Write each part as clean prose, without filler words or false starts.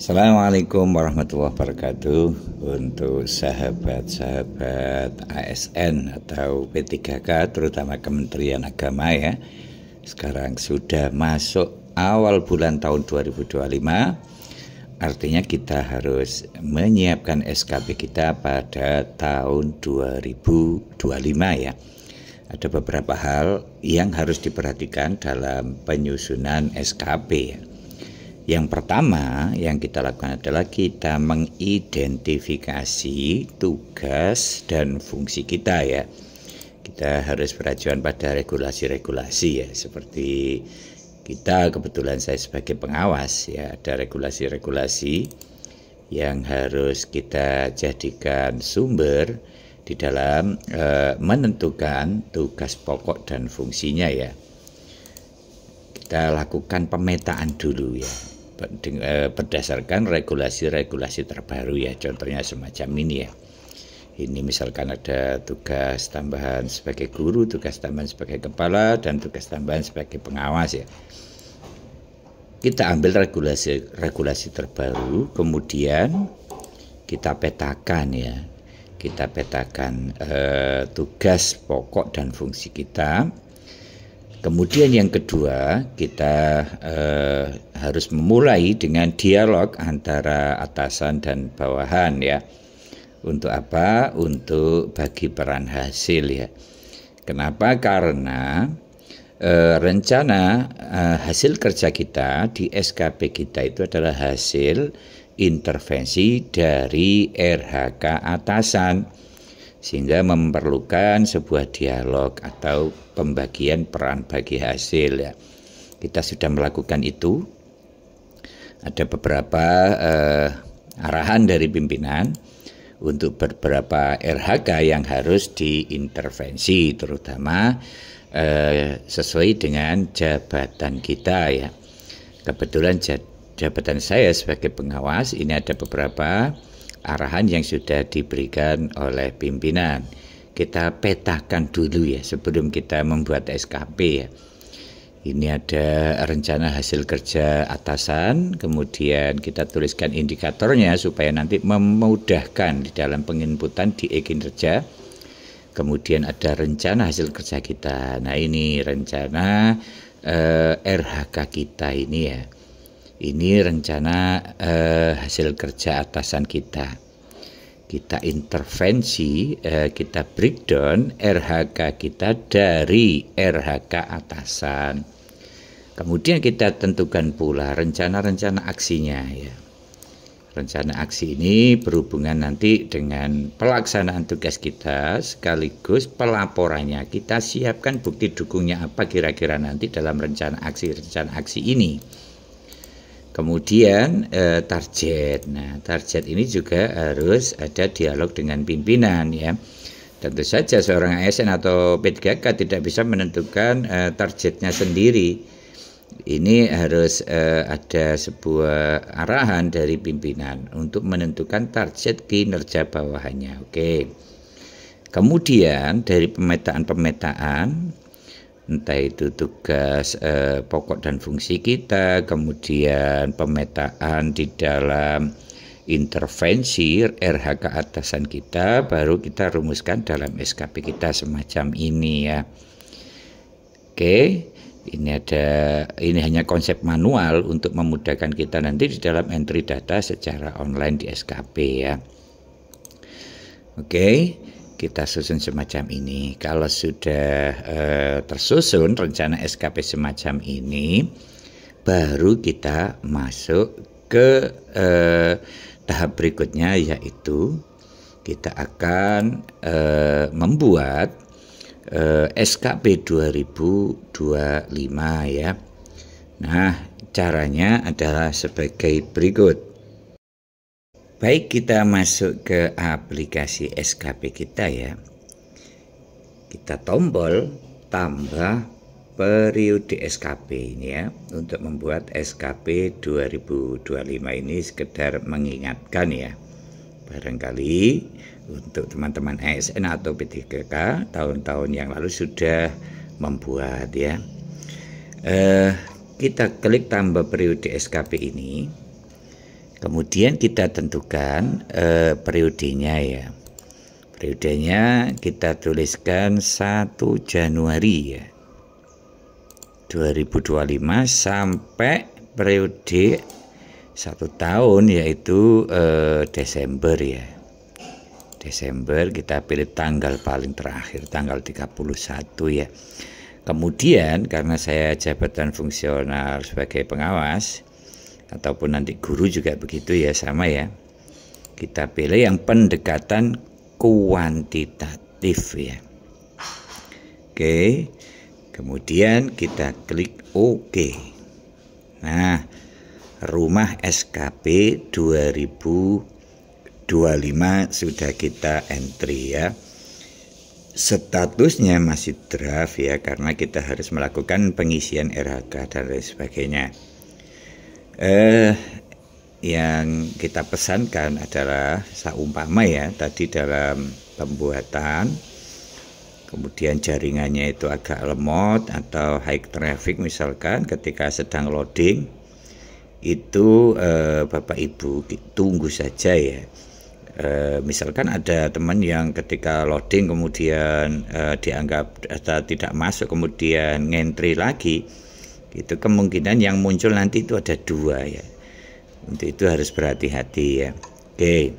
Assalamualaikum warahmatullahi wabarakatuh. Untuk sahabat-sahabat ASN atau P3K, terutama Kementerian Agama ya, sekarang sudah masuk awal bulan tahun 2025. Artinya kita harus menyiapkan SKP kita pada tahun 2025 ya. Ada beberapa hal yang harus diperhatikan dalam penyusunan SKP ya. Yang pertama yang kita lakukan adalah kita mengidentifikasi tugas dan fungsi kita ya. Kita harus beracuan pada regulasi-regulasi ya, seperti kita kebetulan saya sebagai pengawas ya, ada regulasi-regulasi yang harus kita jadikan sumber di dalam menentukan tugas pokok dan fungsinya ya. Kita lakukan pemetaan dulu ya, berdasarkan regulasi-regulasi terbaru ya, contohnya semacam ini ya. Ini misalkan ada tugas tambahan sebagai guru, tugas tambahan sebagai kepala, dan tugas tambahan sebagai pengawas ya. Kita ambil regulasi terbaru, kemudian kita petakan ya. Kita petakan tugas pokok dan fungsi kita. Kemudian yang kedua, kita harus memulai dengan dialog antara atasan dan bawahan ya. Untuk apa? Untuk bagi peran hasil ya. Kenapa? Karena rencana hasil kerja kita di SKP kita itu adalah hasil intervensi dari RHK atasan, sehingga memerlukan sebuah dialog atau pembagian peran bagi hasil ya. Kita sudah melakukan itu. Ada beberapa arahan dari pimpinan untuk beberapa RHK yang harus diintervensi, terutama sesuai dengan jabatan kita ya. Kebetulan jabatan saya sebagai pengawas ini ada beberapa arahan yang sudah diberikan oleh pimpinan. Kita petakan dulu ya sebelum kita membuat SKP ya. Ini ada rencana hasil kerja atasan, kemudian kita tuliskan indikatornya supaya nanti memudahkan di dalam penginputan di e-kinerja. Kemudian ada rencana hasil kerja kita. Nah ini rencana RHK kita ini ya. Ini rencana hasil kerja atasan kita. Kita intervensi, kita breakdown RHK kita dari RHK atasan. Kemudian kita tentukan pula rencana-rencana aksinya ya. Rencana aksi ini berhubungan nanti dengan pelaksanaan tugas kita sekaligus pelaporannya. Kita siapkan bukti dukungnya apa kira-kira nanti dalam rencana aksi ini. Kemudian target. Nah, target ini juga harus ada dialog dengan pimpinan ya. Tentu saja seorang ASN atau P3K tidak bisa menentukan targetnya sendiri. Ini harus ada sebuah arahan dari pimpinan untuk menentukan target kinerja bawahannya. Oke. Kemudian dari pemetaan entah itu tugas pokok dan fungsi kita, kemudian pemetaan di dalam intervensi RHK atasan kita, baru kita rumuskan dalam SKP kita semacam ini ya. Oke, ini hanya konsep manual untuk memudahkan kita nanti di dalam entry data secara online di SKP ya. Oke. Kita susun semacam ini. Kalau sudah tersusun rencana SKP semacam ini, baru kita masuk ke tahap berikutnya, yaitu kita akan membuat SKP 2025 ya. Nah, caranya adalah sebagai berikut. Baik, kita masuk ke aplikasi SKP kita ya. Kita tombol tambah periode SKP ini ya. Untuk membuat SKP 2025 ini sekedar mengingatkan ya. Barangkali untuk teman-teman ASN atau P3K tahun-tahun yang lalu sudah membuat ya. Kita klik tambah periode SKP ini. Kemudian kita tentukan periodenya ya. Periodenya kita tuliskan 1 Januari ya 2025 sampai periode 1 tahun yaitu Desember ya. Desember kita pilih tanggal paling terakhir tanggal 31 ya. Kemudian karena saya jabatan fungsional sebagai pengawas ataupun nanti guru juga begitu ya, sama ya. Kita pilih yang pendekatan kuantitatif ya. Oke. Kemudian kita klik OK. Nah, rumah SKP 2025 sudah kita entry ya. Statusnya masih draft ya, karena kita harus melakukan pengisian RHK dan lain sebagainya. Yang kita pesankan adalah seumpama ya tadi dalam pembuatan, kemudian jaringannya itu agak lemot atau high traffic misalkan ketika sedang loading, itu Bapak Ibu tunggu saja ya. Misalkan ada teman yang ketika loading kemudian dianggap tidak masuk kemudian ngentri lagi, itu kemungkinan yang muncul nanti itu ada 2 ya. Untuk itu harus berhati-hati ya. Oke,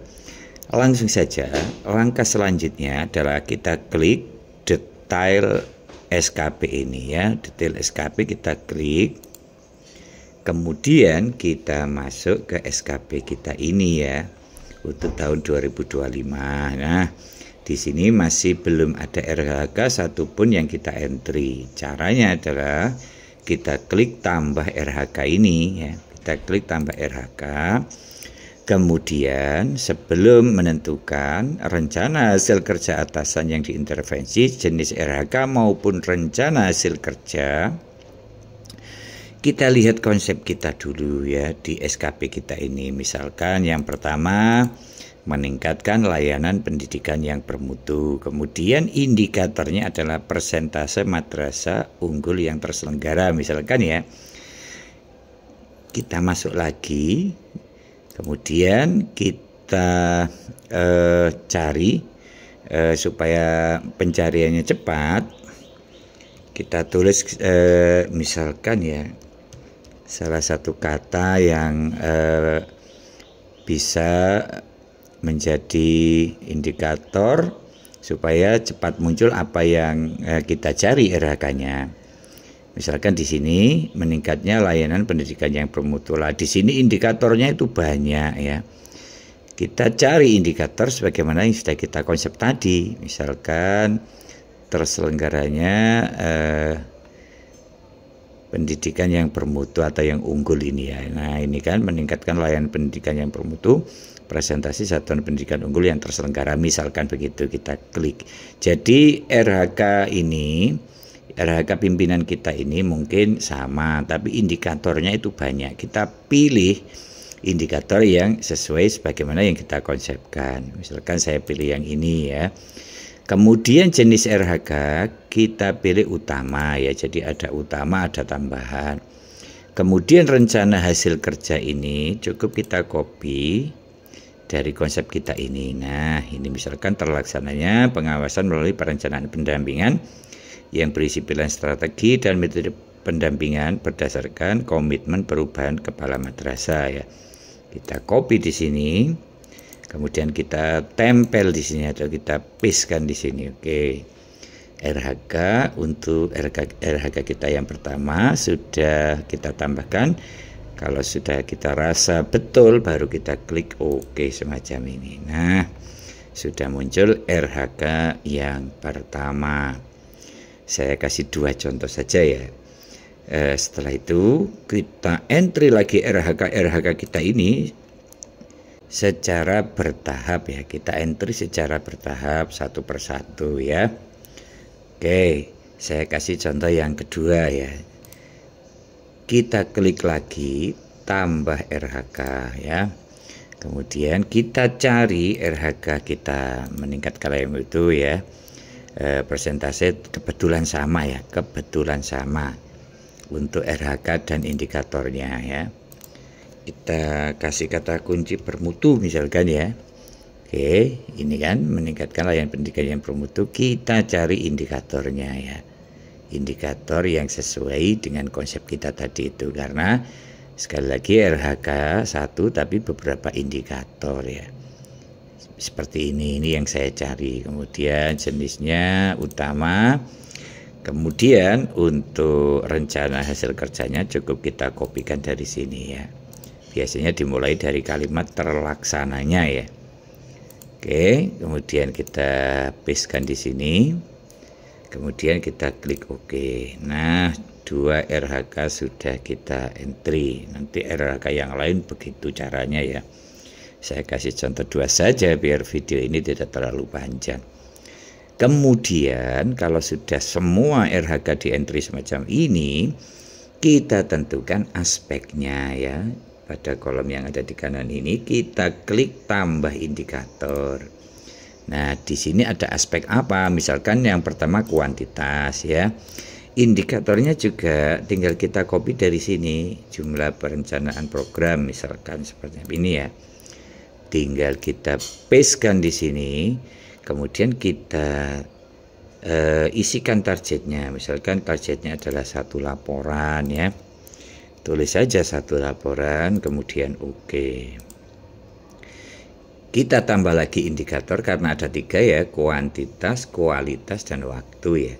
langsung saja langkah selanjutnya adalah kita klik detail SKP ini ya. Detail SKP kita klik, kemudian kita masuk ke SKP kita ini ya untuk tahun 2025. Nah, di sini masih belum ada RHK satupun yang kita entry. Caranya adalah kita klik tambah RHK ini ya. Kita klik tambah RHK. Kemudian sebelum menentukan rencana hasil kerja atasan yang diintervensi, jenis RHK maupun rencana hasil kerja, kita lihat konsep kita dulu ya di SKP kita ini. Misalkan yang pertama, meningkatkan layanan pendidikan yang bermutu. Kemudian indikatornya adalah persentase madrasah unggul yang terselenggara misalkan ya. Kita masuk lagi, kemudian kita cari supaya pencariannya cepat. Kita tulis misalkan ya salah satu kata yang bisa menjadi indikator supaya cepat muncul apa yang kita cari RHK-nya. Misalkan di sini meningkatnya layanan pendidikan yang bermutu. Lah di sini indikatornya itu banyak ya. Kita cari indikator sebagaimana yang sudah kita konsep tadi. Misalkan terselenggaranya pendidikan yang bermutu atau yang unggul ini ya. Nah, ini kan meningkatkan layanan pendidikan yang bermutu, presentasi satuan pendidikan unggul yang terselenggara misalkan begitu, kita klik. Jadi RHK ini, RHK pimpinan kita ini mungkin sama, tapi indikatornya itu banyak. Kita pilih indikator yang sesuai sebagaimana yang kita konsepkan. Misalkan saya pilih yang ini ya. Kemudian jenis RHK kita pilih utama ya. Jadi ada utama, ada tambahan. Kemudian rencana hasil kerja ini cukup kita copy dari konsep kita ini. Nah, ini misalkan terlaksananya pengawasan melalui perencanaan pendampingan yang berisi pilihan strategi dan metode pendampingan berdasarkan komitmen perubahan kepala madrasah ya. Kita copy di sini, kemudian kita tempel di sini atau kita pastekan di sini. Oke. RHK untuk RHK kita yang pertama sudah kita tambahkan. Kalau sudah kita rasa betul baru kita klik OK semacam ini. Nah, sudah muncul RHK yang pertama. Saya kasih 2 contoh saja ya. Setelah itu kita entry lagi RHK kita ini secara bertahap ya. Kita entry secara bertahap satu persatu ya. Oke, saya kasih contoh yang kedua ya. Kita klik lagi tambah RHK ya. Kemudian kita cari RHK kita meningkatkan layanan itu ya. Persentase kebetulan sama ya, kebetulan sama untuk RHK dan indikatornya ya. kita kasih kata kunci bermutu misalkan ya. Oke, ini kan meningkatkan layanan pendidikan yang bermutu. Kita cari indikatornya ya, indikator yang sesuai dengan konsep kita tadi itu, karena sekali lagi RHK 1 tapi beberapa indikator ya. Seperti ini yang saya cari. Kemudian jenisnya utama. Kemudian untuk rencana hasil kerjanya cukup kita kopikan dari sini ya. Biasanya dimulai dari kalimat terlaksananya ya. Oke, kemudian kita pastekan di sini. Kemudian kita klik OK. Nah, 2 RHK sudah kita entry. Nanti RHK yang lain begitu caranya ya. Saya kasih contoh 2 saja biar video ini tidak terlalu panjang. Kemudian kalau sudah semua RHK di entry semacam ini, kita tentukan aspeknya ya. Pada kolom yang ada di kanan ini kita klik tambah indikator. Nah, di sini ada aspek apa? Misalkan yang pertama kuantitas ya. Indikatornya juga tinggal kita copy dari sini, jumlah perencanaan program misalkan seperti ini ya. Tinggal kita pastekan di sini. Kemudian kita isikan targetnya. Misalkan targetnya adalah 1 laporan ya. Tulis saja 1 laporan, kemudian OK. Kita tambah lagi indikator karena ada 3 ya, kuantitas, kualitas, dan waktu ya.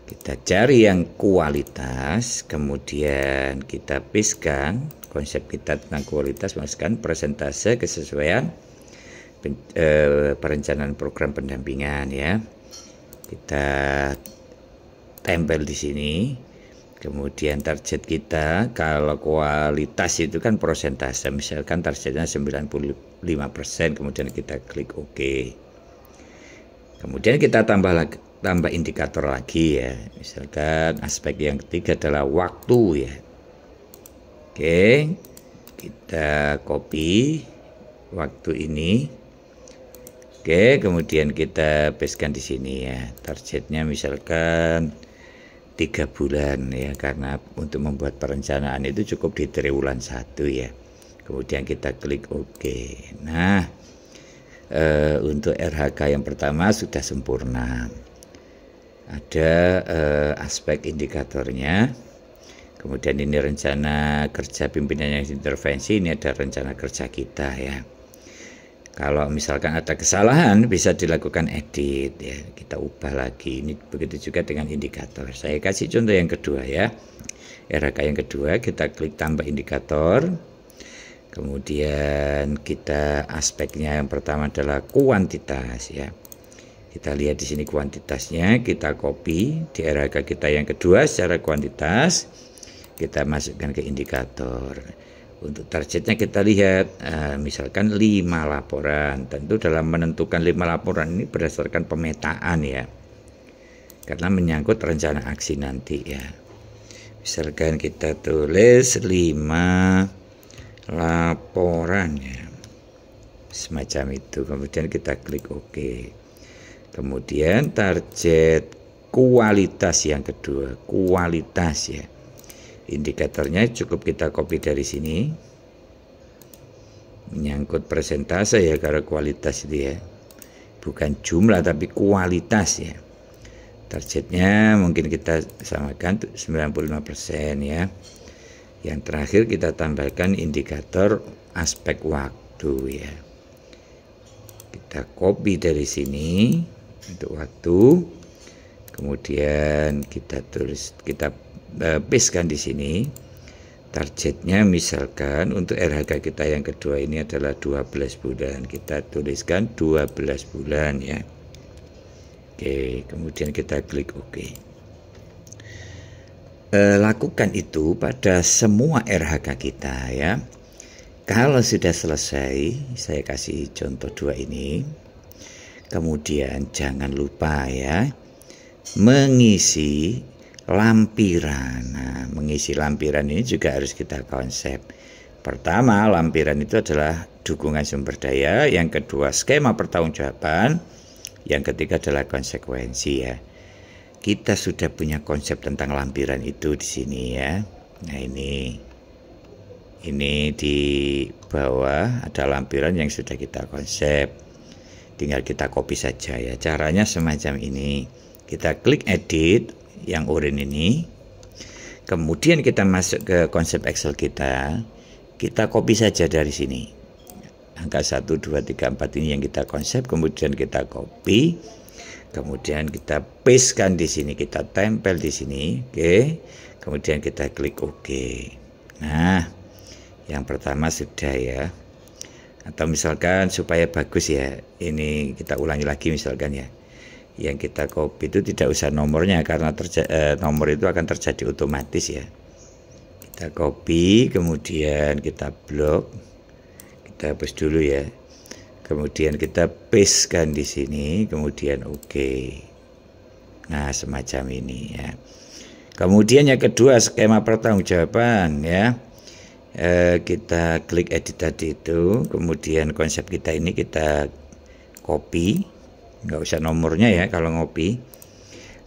Kita cari yang kualitas, kemudian kita pastekan konsep kita tentang kualitas, masukkan persentase kesesuaian perencanaan program pendampingan ya. Kita tempel di sini. Kemudian target kita, kalau kualitas itu kan persentase, misalkan targetnya 95%, kemudian kita klik OK. Kemudian kita tambah indikator lagi ya. Misalkan aspek yang ketiga adalah waktu ya. Oke, kita copy waktu ini. Oke, kemudian kita pastekan di sini ya. Targetnya misalkan 3 bulan ya, karena untuk membuat perencanaan itu cukup di triwulan 1 ya. Kemudian kita klik OK. Nah, untuk RHK yang pertama sudah sempurna. Ada aspek indikatornya. Kemudian ini rencana kerja pimpinan yang intervensi, ini ada rencana kerja kita ya. Kalau misalkan ada kesalahan bisa dilakukan edit ya, kita ubah lagi. Ini begitu juga dengan indikator. Saya kasih contoh yang kedua ya. RHK yang kedua kita klik tambah indikator. Kemudian kita aspeknya yang pertama adalah kuantitas ya. Kita lihat di sini kuantitasnya, kita copy di RHK kita yang kedua secara kuantitas. Kita masukkan ke indikator. Untuk targetnya kita lihat misalkan 5 laporan. Tentu dalam menentukan 5 laporan ini berdasarkan pemetaan ya, karena menyangkut rencana aksi nanti ya. Misalkan kita tulis 5 laporan ya, semacam itu. Kemudian kita klik OK. Kemudian target kualitas yang kedua, kualitas ya. Indikatornya cukup kita copy dari sini, menyangkut persentase ya, karena kualitas itu ya, bukan jumlah tapi kualitas ya. Targetnya mungkin kita samakan 95% ya. Yang terakhir kita tambahkan indikator aspek waktu ya. Kita copy dari sini untuk waktu, kemudian kita tulis, kita pastekan di sini. Targetnya misalkan untuk RHK kita yang kedua ini adalah 12 bulan. Kita tuliskan 12 bulan ya. Oke, kemudian kita klik OK. Lakukan itu pada semua RHK kita ya. Kalau sudah selesai, saya kasih contoh 2 ini. Kemudian jangan lupa ya, mengisi lampiran. Nah, mengisi lampiran ini juga harus kita konsep. Pertama, lampiran itu adalah dukungan sumber daya. Yang kedua, skema pertanggungjawaban. Yang ketiga adalah konsekuensi ya. Kita sudah punya konsep tentang lampiran itu di sini ya. Nah ini Ini di bawah ada lampiran yang sudah kita konsep, tinggal kita copy saja ya. Caranya semacam ini, kita klik edit yang oranye ini, kemudian kita masuk ke konsep Excel kita copy saja dari sini angka 1, 2, 3, 4 ini yang kita konsep, kemudian kita copy, kemudian kita pastekan di sini, kita tempel di sini, oke. Kemudian kita klik OK. Nah, yang pertama sudah ya. Atau misalkan supaya bagus ya, ini kita ulangi lagi misalkan ya. Yang kita copy itu tidak usah nomornya, karena nomor itu akan terjadi otomatis ya. Kita copy, kemudian kita blok, kita hapus dulu ya. Kemudian kita pastekan di sini, kemudian OK. Nah, semacam ini ya. Kemudian yang kedua, skema pertanggungjawaban ya. Kita klik edit tadi itu, kemudian konsep kita ini kita copy, nggak usah nomornya ya kalau ngopi.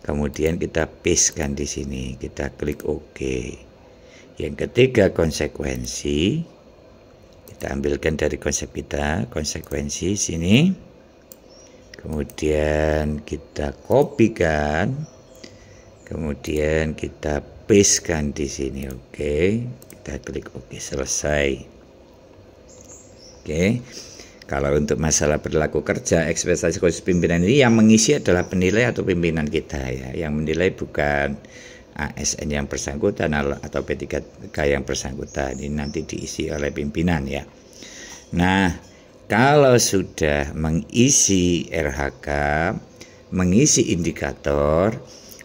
Kemudian kita pastekan di sini, kita klik OK. Yang ketiga, konsekuensi, kita ambilkan dari konsep kita, konsekuensi sini. Kemudian kita kopikan. Kemudian kita pastekan di sini, oke. Kita klik OK, selesai. Oke. Kalau untuk masalah perilaku kerja, ekspektasi khusus pimpinan ini yang mengisi adalah penilai atau pimpinan kita ya. Yang menilai bukan ASN yang bersangkutan atau P3K yang bersangkutan. Ini nanti diisi oleh pimpinan ya. Nah, kalau sudah mengisi RHK, mengisi indikator,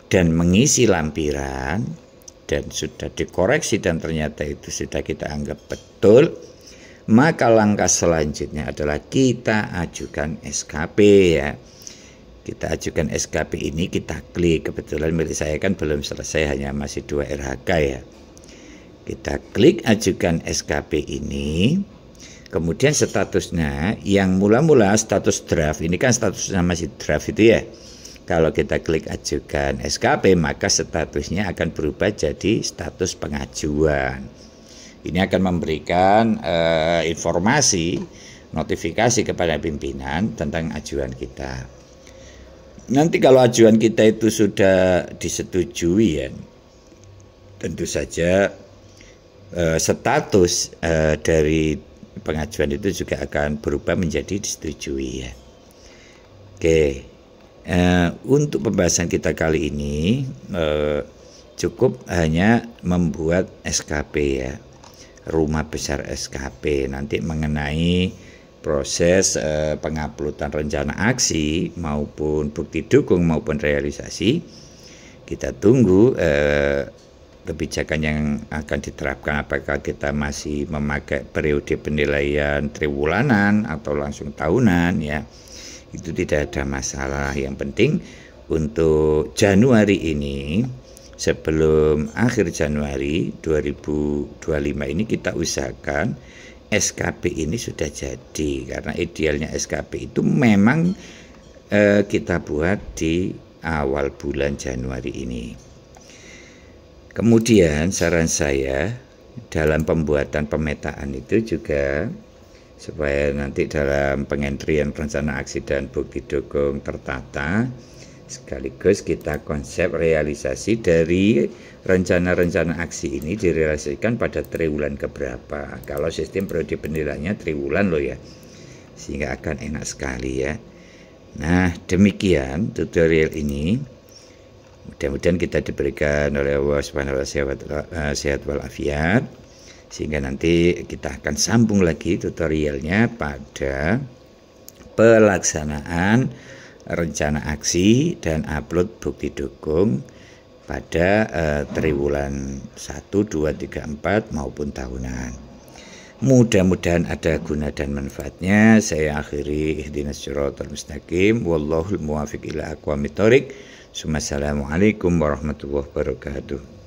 dan mengisi lampiran, dan sudah dikoreksi dan ternyata itu sudah kita anggap betul, maka langkah selanjutnya adalah kita ajukan SKP ya. Kita ajukan SKP ini, kita klik, kebetulan milik saya kan belum selesai, hanya masih 2 RHK ya. Kita klik ajukan SKP ini, kemudian statusnya yang mula-mula status draft, ini kan statusnya masih draft itu ya. Kalau kita klik ajukan SKP, maka statusnya akan berubah jadi status pengajuan. Ini akan memberikan informasi, notifikasi kepada pimpinan tentang ajuan kita. Nanti kalau ajuan kita itu sudah disetujui ya, tentu saja status dari pengajuan itu juga akan berubah menjadi disetujui ya. Oke. Untuk pembahasan kita kali ini cukup hanya membuat SKP ya, rumah besar SKP, nanti mengenai proses penguploadan rencana aksi maupun bukti dukung maupun realisasi. Kita tunggu kebijakan yang akan diterapkan, apakah kita masih memakai periode penilaian triwulanan atau langsung tahunan ya. Itu tidak ada masalah. Yang penting untuk Januari ini, sebelum akhir Januari 2025 ini kita usahakan SKP ini sudah jadi, karena idealnya SKP itu memang kita buat di awal bulan Januari ini. Kemudian saran saya dalam pembuatan pemetaan itu juga supaya nanti dalam pengentrian rencana aksi dan bukti dukung tertata, sekaligus kita konsep realisasi dari rencana-rencana aksi ini direalisasikan pada triwulan keberapa. Kalau sistem periode penilaiannya triwulan loh ya, sehingga akan enak sekali ya. Nah, demikian tutorial ini. Mudah-mudahan kita diberikan oleh Allah Subhanahu wa Ta'ala sehat walafiat, sehingga nanti kita akan sambung lagi tutorialnya pada pelaksanaan rencana aksi dan upload bukti dukung pada triwulan 1, 2, 3, 4 maupun tahunan. Mudah-mudahan ada guna dan manfaatnya. Saya akhiri, ihdinas siratal mustaqim, wallahul muwaffiq ila aqwamit thoriq. Assalamualaikum warahmatullahi wabarakatuh.